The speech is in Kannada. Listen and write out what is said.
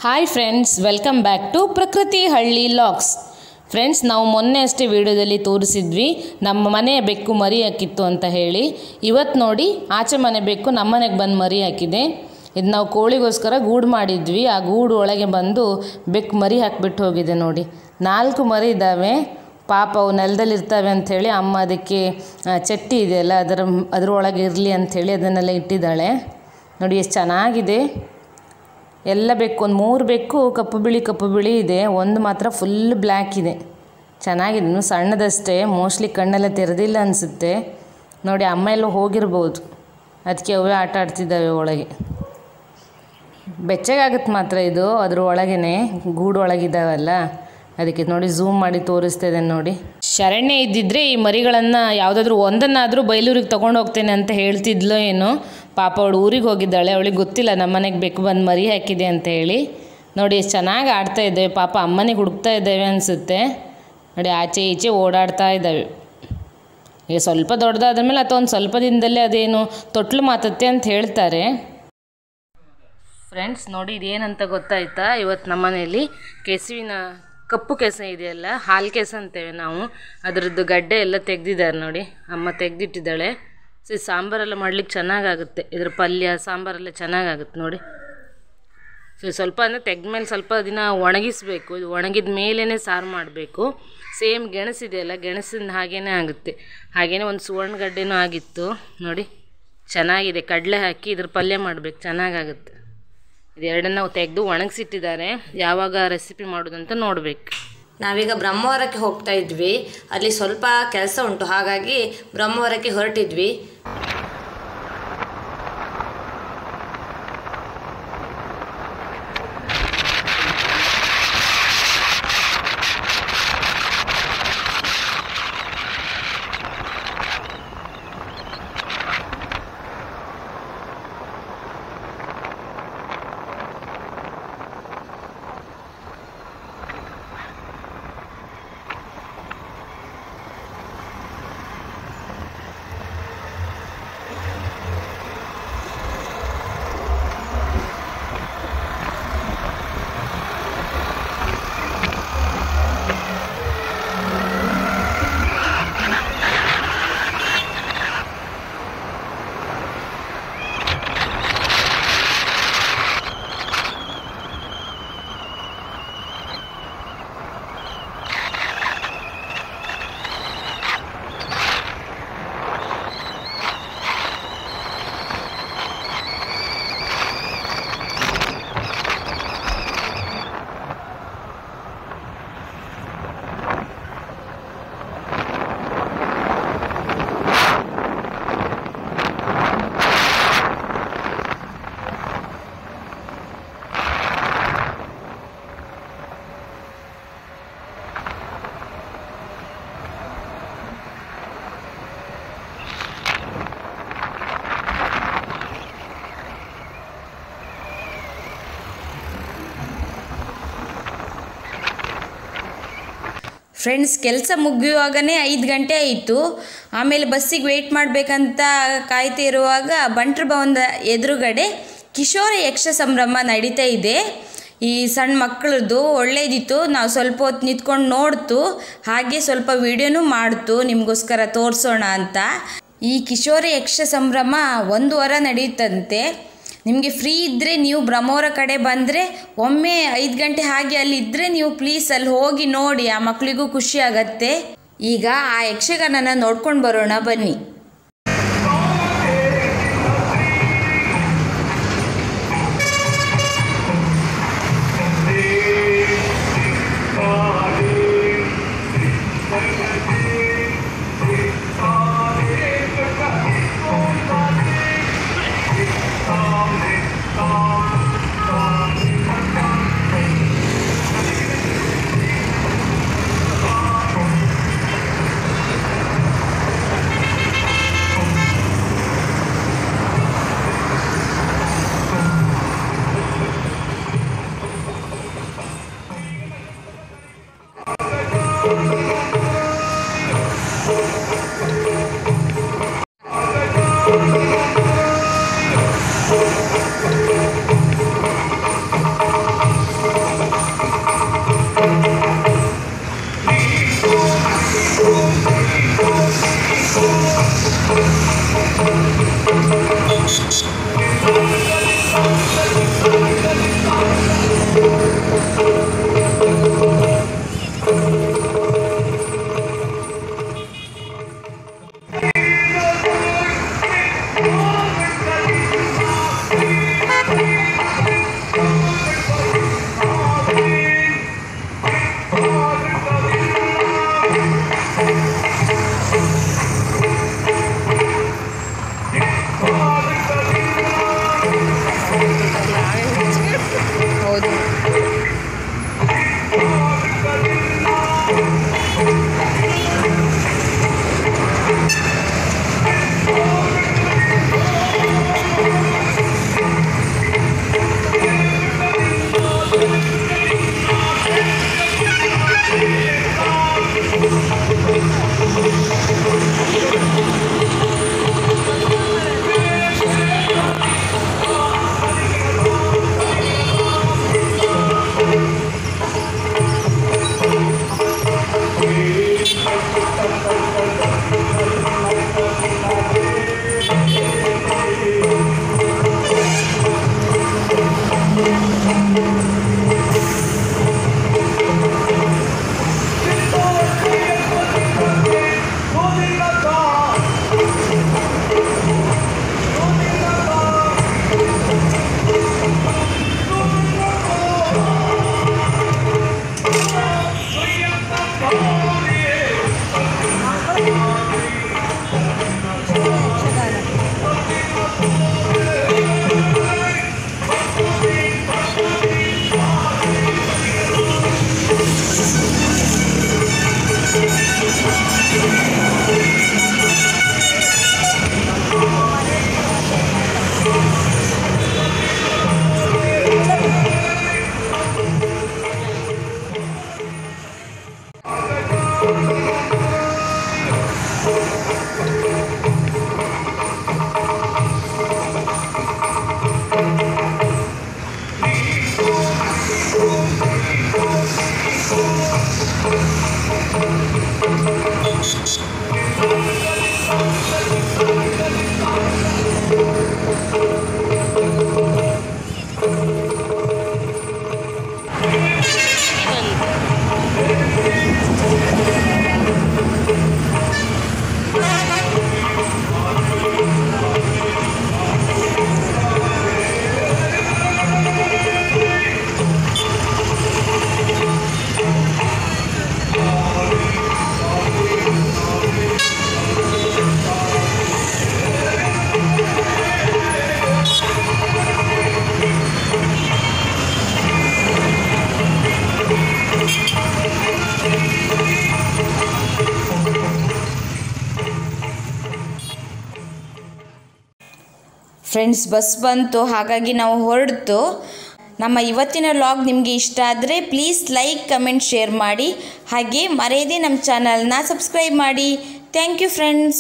Hi friends, welcome back to Prakruti Halli logs. Friends, ನಾವು ಮೊನ್ನೆ ಅಷ್ಟೇ ವಿಡಿಯೋದಲ್ಲಿ ತೋರಿಸಿದ್ವಿ ನಮ್ಮ ಮನೆ ಬೆಕ್ಕು ಮರಿ ಹಾಕಿತ್ತು ಅಂತ ಹೇಳಿ. ಇವತ್ತು ನೋಡಿ ಆಚೆ ಮನೆ ಬೆಕ್ಕು ನಮ್ಮ ಮನೆಗೆ ಬಂದು ಮರಿ ಹಾಕಿದೆ. ಇದು ನಾವು ಕೋಳಿಗೋಸ್ಕರ ಗೂಡು ಮಾಡಿದ್ವಿ. ಆ ಗೂಡು ಒಳಗೆ ಬಂದು ಬೆಕ್ಕು ಮರಿ ಹಾಕಿಬಿಟ್ಟು ಹೋಗಿದೆ ನೋಡಿ. 4 ಮರಿ ಇದ್ದಾವೆ. ಪಾಪ ಅವು ನೆಲದಲ್ಲಿ ಇರ್ತವೆ ಅಂಥೇಳಿ ಅಮ್ಮ ಅದಕ್ಕೆ ಚಟ್ಟಿ ಇದೆಯಲ್ಲ ಅದರೊಳಗೆ ಇರಲಿ ಅಂಥೇಳಿ ಅದನ್ನೆಲ್ಲ ಇಟ್ಟಿದ್ದಾಳೆ. ನೋಡಿ ಎಷ್ಟು ಚೆನ್ನಾಗಿದೆ. ಎಲ್ಲ ಬೆಕ್ಕು, ಒಂದು 3 ಬೆಕ್ಕು ಕಪ್ಪು ಬಿಳಿ ಇದೆ. ಒಂದು ಮಾತ್ರ ಫುಲ್ ಬ್ಲ್ಯಾಕ್ ಇದೆ. ಚೆನ್ನಾಗಿದೆ. ಇನ್ನೂ ಸಣ್ಣದಷ್ಟೇ, ಮೋಸ್ಟ್ಲಿ ಕಣ್ಣೆಲ್ಲ ತೆರೆದಿಲ್ಲ ಅನಿಸುತ್ತೆ. ನೋಡಿ ಅಮ್ಮ ಎಲ್ಲ ಹೋಗಿರ್ಬೋದು, ಅದಕ್ಕೆ ಅವೇ ಆಟ ಆಡ್ತಿದ್ದಾವೆ ಒಳಗೆ. ಬೆಚ್ಚಗಾಗುತ್ತೆ ಮಾತ್ರ ಇದು, ಅದ್ರ ಒಳಗೇ ಗೂಡು ಒಳಗಿದ್ದಾವಲ್ಲ ಅದಕ್ಕೆ. ನೋಡಿ ಝೂಮ್ ಮಾಡಿ ತೋರಿಸ್ತಾ ಇದ್ದೇನೆ ನೋಡಿ. ಶರಣ್ಯ ಇದ್ದಿದ್ರೆ ಈ ಮರಿಗಳನ್ನು ಯಾವುದಾದ್ರೂ ಒಂದನ್ನಾದರೂ ಬೈಲೂರಿಗೆ ತೊಗೊಂಡು ಹೋಗ್ತೇನೆ ಅಂತ ಹೇಳ್ತಿದ್ಲೋ ಏನೋ. ಪಾಪ ಅವಳು ಊರಿಗೆ ಹೋಗಿದ್ದಾಳೆ, ಅವಳಿಗೆ ಗೊತ್ತಿಲ್ಲ ನಮ್ಮ ಮನೆಗೆ ಬೆಕ್ಕು ಬಂದು ಮರಿ ಹಾಕಿದೆ ಅಂತ ಹೇಳಿ. ನೋಡಿ ಎಷ್ಟು ಚೆನ್ನಾಗಿ ಆಡ್ತಾ ಇದ್ದೇವೆ. ಪಾಪ ಅಮ್ಮನಿಗೆ ಹುಡುಕ್ತಾ ಇದ್ದೇವೆ ಅನಿಸುತ್ತೆ. ನೋಡಿ ಆಚೆ ಈಚೆ ಓಡಾಡ್ತಾ ಇದ್ದಾವೆ. ಈಗ ಸ್ವಲ್ಪ ದೊಡ್ಡದಾದ ಮೇಲೆ ಅಥವಾ ಒಂದು ಸ್ವಲ್ಪ ದಿನದಲ್ಲೇ ಅದೇನು ತೊಟ್ಲು ಮಾತತ್ತೆ ಅಂತ ಹೇಳ್ತಾರೆ. ಫ್ರೆಂಡ್ಸ್ ನೋಡಿ ಇದೇನಂತ ಗೊತ್ತಾಯ್ತಾ? ಇವತ್ತು ನಮ್ಮ ಮನೆಯಲ್ಲಿ ಕೆಸುವಿನ ಕಪ್ಪು ಕೆಸ ಇದೆಯಲ್ಲ, ಹಾಲು ಕೆಸ ಅಂತೇವೆ ನಾವು, ಅದರದ್ದು ಗಡ್ಡೆ ಎಲ್ಲ ತೆಗೆದಿದ್ದಾರೆ ನೋಡಿ. ಅಮ್ಮ ತೆಗೆದಿಟ್ಟಿದ್ದಾಳೆ. ಸಾಂಬಾರೆಲ್ಲ ಮಾಡ್ಲಿಕ್ಕೆ ಚೆನ್ನಾಗಾಗುತ್ತೆ. ಇದ್ರ ಪಲ್ಯ ಸಾಂಬಾರೆಲ್ಲ ಚೆನ್ನಾಗಾಗುತ್ತೆ ನೋಡಿ. ಸ್ವಲ್ಪ ಅಂದರೆ ತೆಗೆದ್ಮೇಲೆ ಸ್ವಲ್ಪ ದಿನ ಒಣಗಿಸಬೇಕು. ಇದು ಒಣಗಿದ ಮೇಲೇ ಸಾರು ಮಾಡಬೇಕು. ಸೇಮ್ ಗೆಣಸಿದೆಯಲ್ಲ, ಗೆಣಸಿನ ಹಾಗೇ ಆಗುತ್ತೆ. ಹಾಗೇ ಒಂದು ಸುವರ್ಣಗಡ್ಡೆನೂ ಆಗಿತ್ತು ನೋಡಿ. ಚೆನ್ನಾಗಿದೆ. ಕಡಲೆ ಹಾಕಿ ಇದ್ರ ಪಲ್ಯ ಮಾಡಬೇಕು, ಚೆನ್ನಾಗಾಗುತ್ತೆ. ಇದೆರಡನ್ನ ತೆಗೆದು ಒಣಗಿಸಿಟ್ಟಿದ್ದಾರೆ. ಯಾವಾಗ ರೆಸಿಪಿ ಮಾಡೋದಂತ ನೋಡಬೇಕು. ನಾವೀಗ ಬ್ರಹ್ಮವರಕ್ಕೆ ಹೋಗ್ತಾ ಇದ್ವಿ. ಅಲ್ಲಿ ಸ್ವಲ್ಪ ಕೆಲಸ ಉಂಟು, ಹಾಗಾಗಿ ಬ್ರಹ್ಮವರಕ್ಕೆ ಹೊರಟಿದ್ವಿ. ಫ್ರೆಂಡ್ಸ್, ಕೆಲಸ ಮುಗಿಯುವಾಗಲೇ 5 ಗಂಟೆ ಆಯಿತು. ಆಮೇಲೆ ಬಸ್ಸಿಗೆ ವೆಯ್ಟ್ ಮಾಡಬೇಕಂತ ಕಾಯ್ತಾ ಇರುವಾಗ ಬಂಟ್ರ ಭವನದ ಎದುರುಗಡೆ ಕಿಶೋರ ಯಕ್ಷ ಸಂಭ್ರಮ ನಡೀತಾ ಇದೆ. ಈ ಸಣ್ಣ ಮಕ್ಕಳದ್ದು ಒಳ್ಳೇದಿತ್ತು. ನಾವು ಸ್ವಲ್ಪ ಹೊತ್ತು ನಿಂತ್ಕೊಂಡು ನೋಡ್ತು, ಹಾಗೆ ಸ್ವಲ್ಪ ವಿಡಿಯೋನೂ ಮಾಡ್ತು ನಿಮಗೋಸ್ಕರ ತೋರಿಸೋಣ ಅಂತ. ಈ ಕಿಶೋರ ಯಕ್ಷ ಸಂಭ್ರಮ 1 ವಾರ ನಡೆಯುತ್ತಂತೆ. ನಿಮಗೆ ಫ್ರೀ ಇದ್ದರೆ ನೀವು ಬ್ರಹ್ಮವರ ಕಡೆ ಬಂದರೆ ಒಮ್ಮೆ 5 ಗಂಟೆ ಹಾಗೆ ಅಲ್ಲಿದ್ದರೆ ನೀವು ಪ್ಲೀಸ್ ಅಲ್ಲಿ ಹೋಗಿ ನೋಡಿ, ಆ ಮಕ್ಕಳಿಗೂ ಖುಷಿ ಆಗತ್ತೆ. ಈಗ ಆ ಯಕ್ಷಗಾನನ ನೋಡ್ಕೊಂಡು ಬರೋಣ ಬನ್ನಿ. ಫ್ರೆಂಡ್ಸ್, ಬಸ್ ಬಂತು, ಹಾಗಾಗಿ ನಾವು ಹೊರಡ್ತು. ನಮ್ಮ ಇವತ್ತಿನ ವ್ಲಾಗ್ ನಿಮಗೆ ಇಷ್ಟ ಆದರೆ ಪ್ಲೀಸ್ ಲೈಕ್, ಕಮೆಂಟ್, ಶೇರ್ ಮಾಡಿ. ಹಾಗೆ ಮರೆಯದೇ ನಮ್ಮ ಚಾನಲ್ನ ಸಬ್ಸ್ಕ್ರೈಬ್ ಮಾಡಿ. Thank you friends.